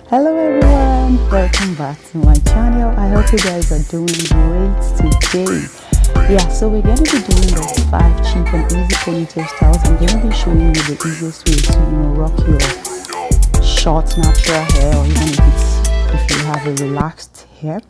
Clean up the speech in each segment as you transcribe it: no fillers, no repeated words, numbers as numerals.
Hello everyone, welcome back to my channel. I hope you guys are doing great today. Yeah, so we're going to be doing the 5 cheap and easy ponytail styles. I'm going to be showing you the easiest way to rock your short natural hair, or even if you have a relaxed hair.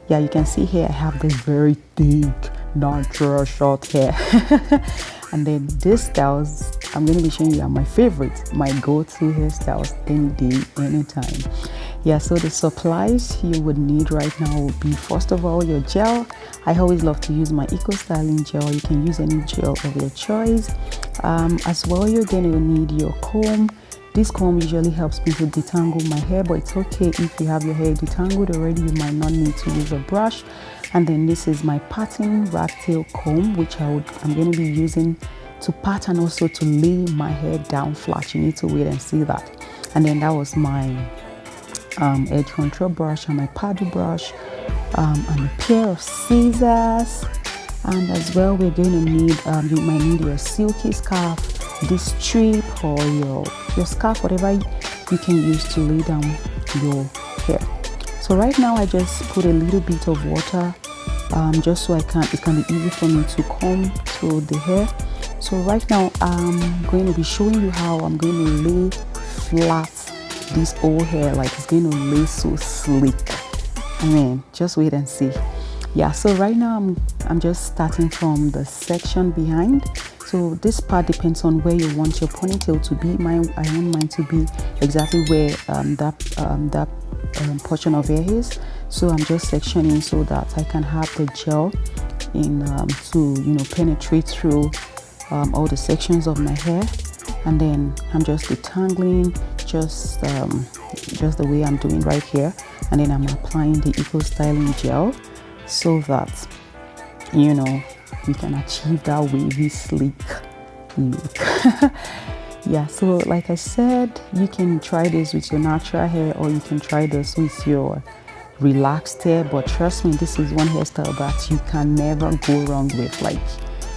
Yeah, you can see here I have this very thick natural short hair. And then these styles I'm going to be showing you are my favorite, my go-to hairstyles any day, anytime. Yeah, so the supplies you would need right now would be, first of all, your gel. I always love to use my Eco Styling gel. You can use any gel of your choice. As well, you're going to need your comb. This comb usually helps me to detangle my hair, but it's okay if you have your hair detangled already, you might not need to use a brush. And then this is my parting rat tail comb, which I'm going to be using to part and also to lay my hair down flat. You need to wait and see that. And then that was my edge control brush and my paddle brush, and a pair of scissors. And as well, we're going to need you might need your silky scarf, this strip, or your scarf, whatever you can use to lay down your hair. So right now I just put a little bit of water, just so it can be easy for me to comb through the hair. So right now I'm going to be showing you how I'm going to lay flat this old hair, like it's going to lay so sleek. I mean, just wait and see. Yeah, so right now I'm just starting from the section behind. So this part depends on where you want your ponytail to be. I want mine to be exactly where that portion of hair is. So I'm just sectioning so that I can have the gel in to penetrate through all the sections of my hair. And then I'm just detangling just the way I'm doing right here. And then I'm applying the Eco Styling gel so that we can achieve that wavy sleek look. Yeah, so like I said, you can try this with your natural hair, or you can try this with your relaxed hair, but trust me, this is one hairstyle that you can never go wrong with. Like,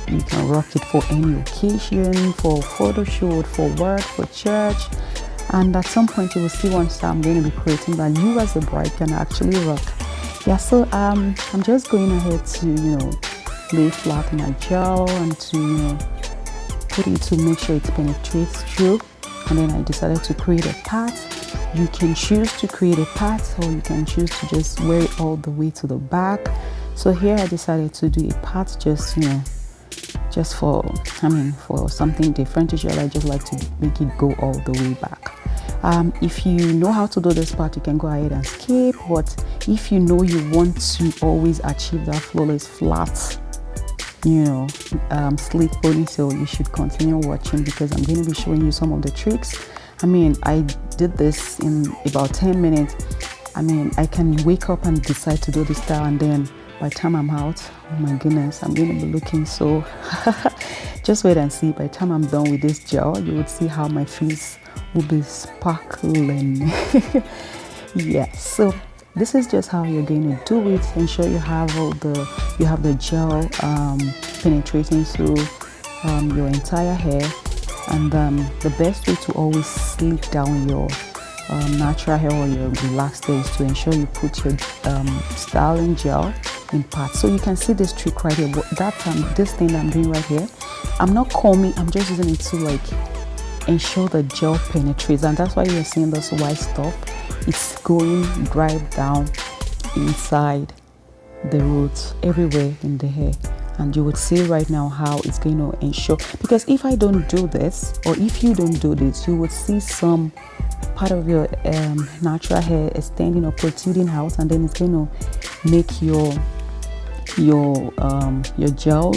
you can rock it for any occasion, for photo shoot, for work, for church. And at some point you will see one style I'm going to be creating that you as a bride can actually rock. Yeah, so I'm just going ahead to lay flat my gel and to put it to make sure it penetrates through. And then I decided to create a part. You can choose to create a part, or you can choose to just wear it all the way to the back. So here I decided to do a part just for something different. Usually I just like to make it go all the way back. If you know how to do this part, you can go ahead and skip, but if you know you want to always achieve that flawless flat sleek ponytail, you should continue watching, because I'm going to be showing you some of the tricks. I mean, I did this in about 10 minutes. I mean, I can wake up and decide to do this style, and then by the time I'm out, oh my goodness, I'm going to be looking so just wait and see. By the time I'm done with this gel, you would see how my face will be sparkling. Yeah, so this is just how you're going to do it. Ensure you have the gel penetrating through your entire hair. And the best way to always sleek down your natural hair or your relaxed hair is to ensure you put your styling gel in parts. So you can see this trick right here, but this thing that I'm doing right here, I'm not combing, I'm just using it to ensure the gel penetrates. And that's why you're seeing this white stuff. It's going right down inside the roots, everywhere in the hair. And you would see right now how it's going to ensure, because if I don't do this, or if you don't do this, you would see some part of your natural hair extending or protruding out, and then it's going to make your gel,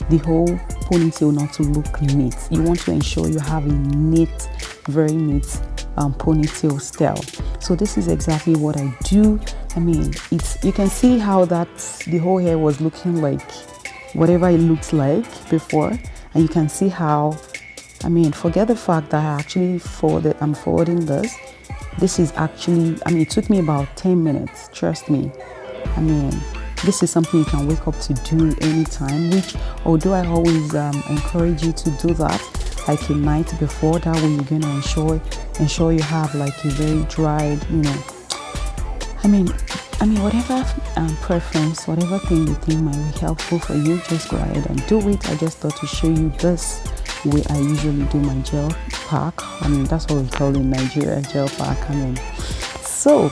the whole ponytail not to look neat. You want to ensure you have a neat, very neat ponytail style. So this is exactly what I do. I mean, you can see how the whole hair was looking like whatever it looks like before, and you can see how, forget the fact that I'm forwarding this. This is actually, it took me about 10 minutes, trust me. This is something you can wake up to do anytime, which although I always encourage you to do that, like a night before. That way you're gonna ensure you have like a very dried, you know, I mean whatever preference, whatever thing you think might be helpful for you, just go ahead and do it. I just thought to show you this way I usually do my gel pack. I mean, that's what we call in Nigeria, gel pack. I mean, so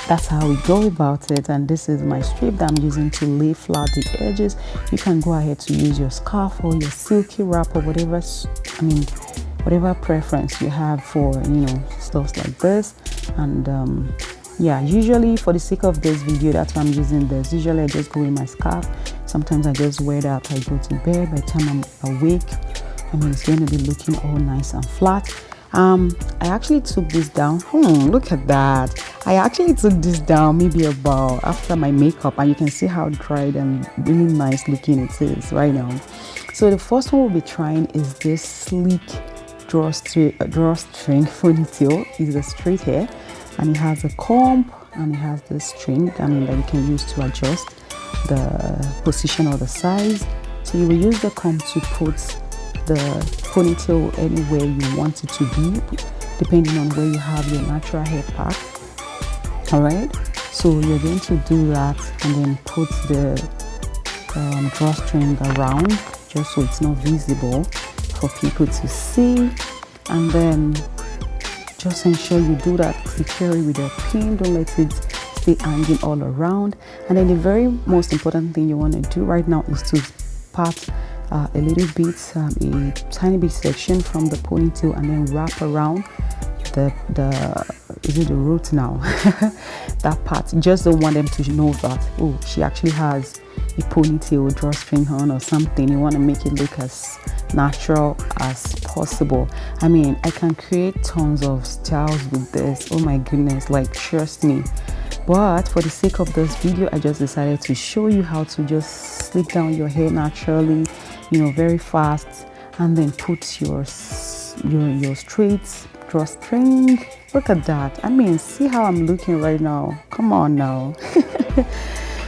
that's how we go about it. And this is my strip that I'm using to lay flat the edges. You can go ahead to use your scarf or your silky wrap or whatever, I mean, whatever preference you have for, you know, stuff like this. And yeah, usually for the sake of this video, that's why I'm using this. Usually I just go in my scarf. Sometimes I just wear that I go to bed. By the time I'm awake, I mean, it's going to be looking all nice and flat. I actually took this down. Look at that. I actually took this down maybe about after my makeup, and you can see how dried and really nice looking it is right now. So the first one we'll be trying is this sleek drawstring ponytail. It's a straight hair, and it has a comb and it has this string, I mean, that you can use to adjust the position or the size. So you will use the comb to put the ponytail anywhere you want it to be, depending on where you have your natural hair pack. All right, so you're going to do that and then put the drawstring around, just so it's not visible for people to see. And then just ensure you do that securely with a pin. Don't let it stay hanging all around. And then the very most important thing you want to do right now is to part a little bit, a tiny bit section from the ponytail, and then wrap around the is it the root now? That part. Just don't want them to know that, oh, she actually has a ponytail drawstring on or something. You want to make it look as natural as possible. I mean, I can create tons of styles with this. Oh my goodness, like, trust me. But for the sake of this video, I just decided to show you how to just slick down your hair naturally, you know, very fast, and then put your straight drawstring. Look at that. I mean, see how I'm looking right now. Come on now.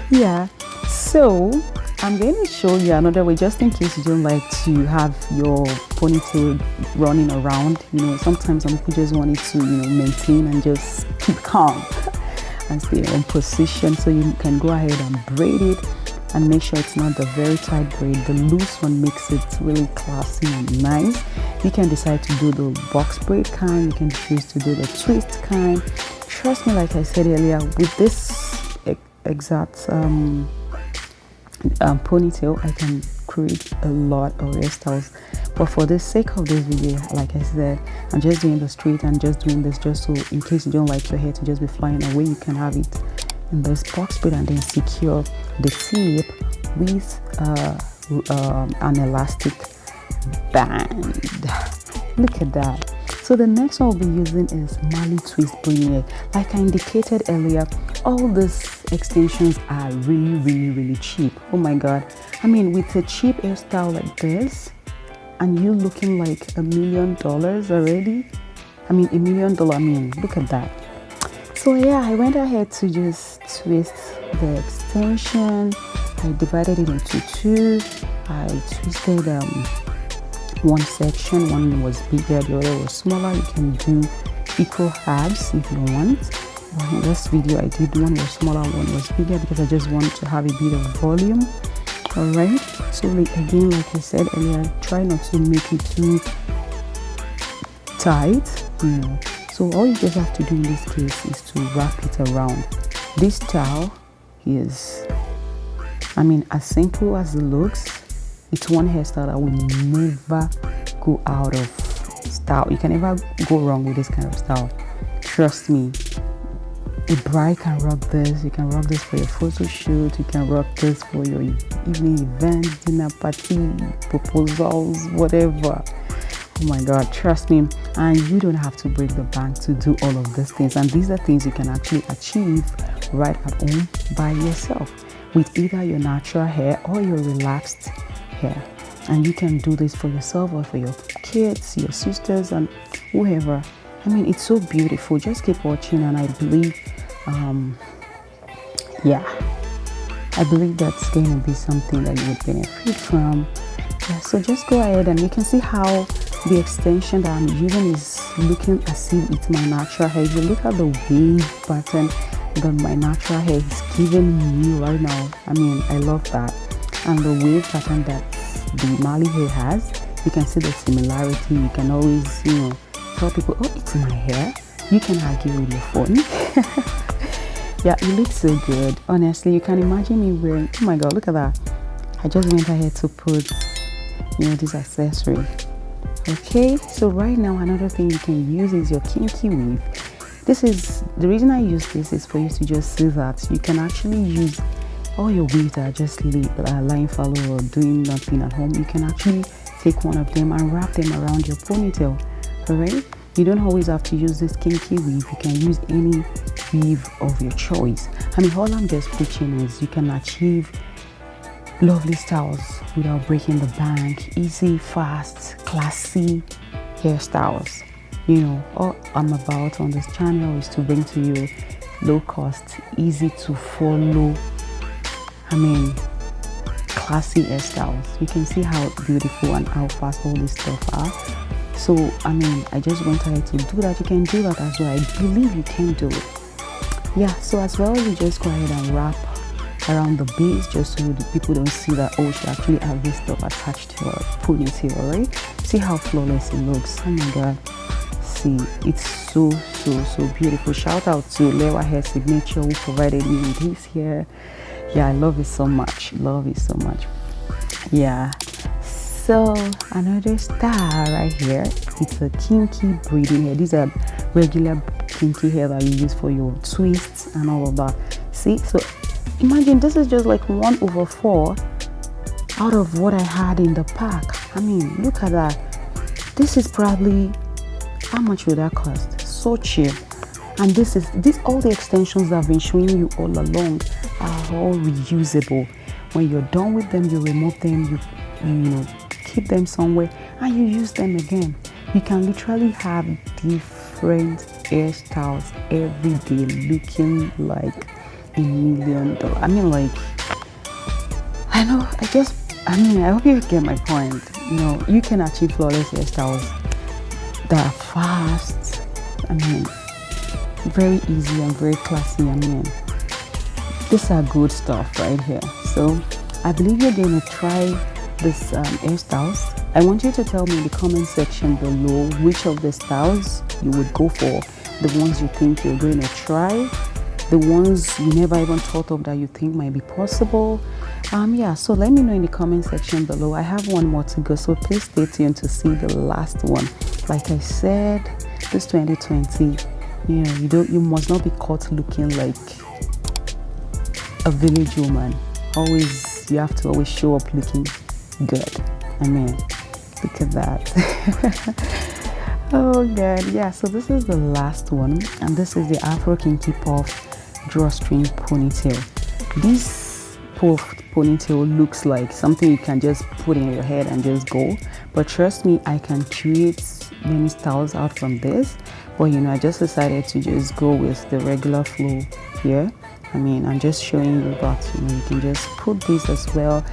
Yeah, so I'm going to show you another way, just in case you don't like to have your ponytail running around. You know, sometimes some people just want it to, you know, maintain and just keep calm and stay in position. So you can go ahead and braid it, and make sure it's not the very tight braid. The loose one makes it really classy and nice. You can decide to do the box braid kind. You can choose to do the twist kind. Trust me, like I said earlier, with this exact ponytail, I can create a lot of hairstyles. But for the sake of this video, like I said, I'm just doing the straight and just doing this just so in case you don't like your hair to just be flying away, you can have it in this box braid and then secure the tip with an elastic band. Look at that. So the next one we'll be using is Marley twist braiding. Like I indicated earlier, all these extensions are really cheap. Oh my god. I mean, with a cheap hairstyle like this and you looking like $1 million already, I mean $1 million, I mean, look at that. So yeah, I went ahead to just twist the extension. I divided it into two. I twisted one section, one was bigger, the other was smaller. You can do equal halves if you want. In this video I did one was smaller, one was bigger, because I just wanted to have a bit of volume. All right, so again, like I said earlier, try not to make it too tight, you know. So all you just have to do in this case is to wrap it around. This style is, I mean, as simple as it looks, it's one hairstyle that will never go out of style. You can never go wrong with this kind of style. Trust me. A bride can rock this. You can rock this for your photo shoot. You can rock this for your evening event, dinner party, proposals, whatever. Oh my god, trust me. And you don't have to break the bank to do all of these things. And these are things you can actually achieve right at home by yourself with either your natural hair or your relaxed hair. And you can do this for yourself or for your kids, your sisters, and whoever. I mean, it's so beautiful. Just keep watching, and I believe yeah, I believe that's going to be something that you would benefit from. Yeah, so just go ahead and you can see how the extension that I'm using is looking as if it's my natural hair. If you look at the wave pattern that my natural hair is giving me right now, I mean, I love that. And the wave pattern that the Marley hair has, you can see the similarity. You can always, tell people, oh, it's my hair. You can argue with your phone. Yeah, it looks so good. Honestly, you can imagine me wearing, oh my god, look at that. I just went ahead to put this accessory. Okay, so right now another thing you can use is your Kinky Weave. This is the reason I use this is for you to just see that you can actually use all your weaves that are just lying fallow or doing nothing at home. You can actually take one of them and wrap them around your ponytail. Alright, you don't always have to use this Kinky Weave. You can use any weave of your choice. I mean, all I'm just preaching is you can achieve lovely styles without breaking the bank. Easy, fast, classy hairstyles. All I'm about on this channel is to bring to you low cost, easy to follow, classy hairstyles. You can see how beautiful and how fast all this stuff are. So I just went ahead to do that. You can do that as well. I believe you can do it. Yeah, so as well, you just go ahead and wrap around the base just so the people don't see that, oh, she actually has this stuff attached to her ponytail, right? See how flawless it looks. Oh my god, see, it's so beautiful. Shout out to Lewa Hair Signature who provided me with his hair. Yeah, I love it so much. Yeah, so another style right here, it's a kinky braiding hair. These are regular kinky hair that you use for your twists and all of that. See, so imagine this is just like 1/4 out of what I had in the pack. Look at that. This is probably, how much would that cost? So cheap. And this all the extensions that I've been showing you all along are all reusable. When you're done with them, you remove them, you keep them somewhere and you use them again. You can literally have different hairstyles every day looking like $1 million. I hope you get my point. You can achieve flawless hairstyles that are fast, very easy and very classy. These are good stuff right here. So I believe you're going to try this hairstyles. I want you to tell me in the comment section below which of the styles you would go for, the ones you think you're going to try, the ones you never even thought of that you think might be possible. So let me know in the comment section below. I have one more to go, so please stay tuned to see the last one. Like I said, this 2020, you must not be caught looking like a village woman. You have to always show up looking good. Look at that. Oh god, yeah, so this is the last one, and this is the Afro Kinky Puff Drawstring Ponytail. This puff ponytail looks like something you can just put in your head and just go, but trust me, I can create many styles out from this. But I just decided to just go with the regular flow here. I'm just showing you that you can just put this as well.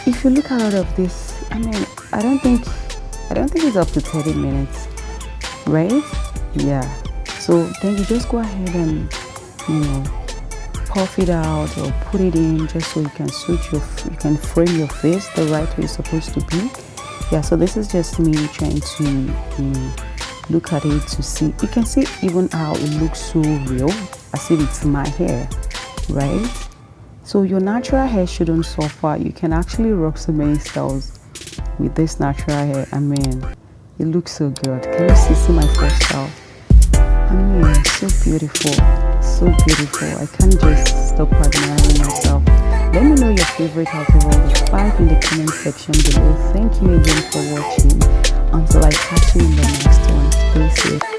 If you look at all of this, I don't think it's up to 30 minutes, right? Yeah, so then you just go ahead and puff it out or put it in just so you can you can frame your face the right way it's supposed to be. Yeah, so this is just me trying to look at it to see. You can see even how it looks so real, as if it's my hair, right? So your natural hair shouldn't suffer. You can actually rock so many styles with this natural hair. It looks so good. Can you see my first style? So beautiful, so beautiful. I can't just stop admiring myself. Let me know your favorite out of all the 5 in the comment section below. Thank you again for watching. Until I catch you in the next one, stay safe.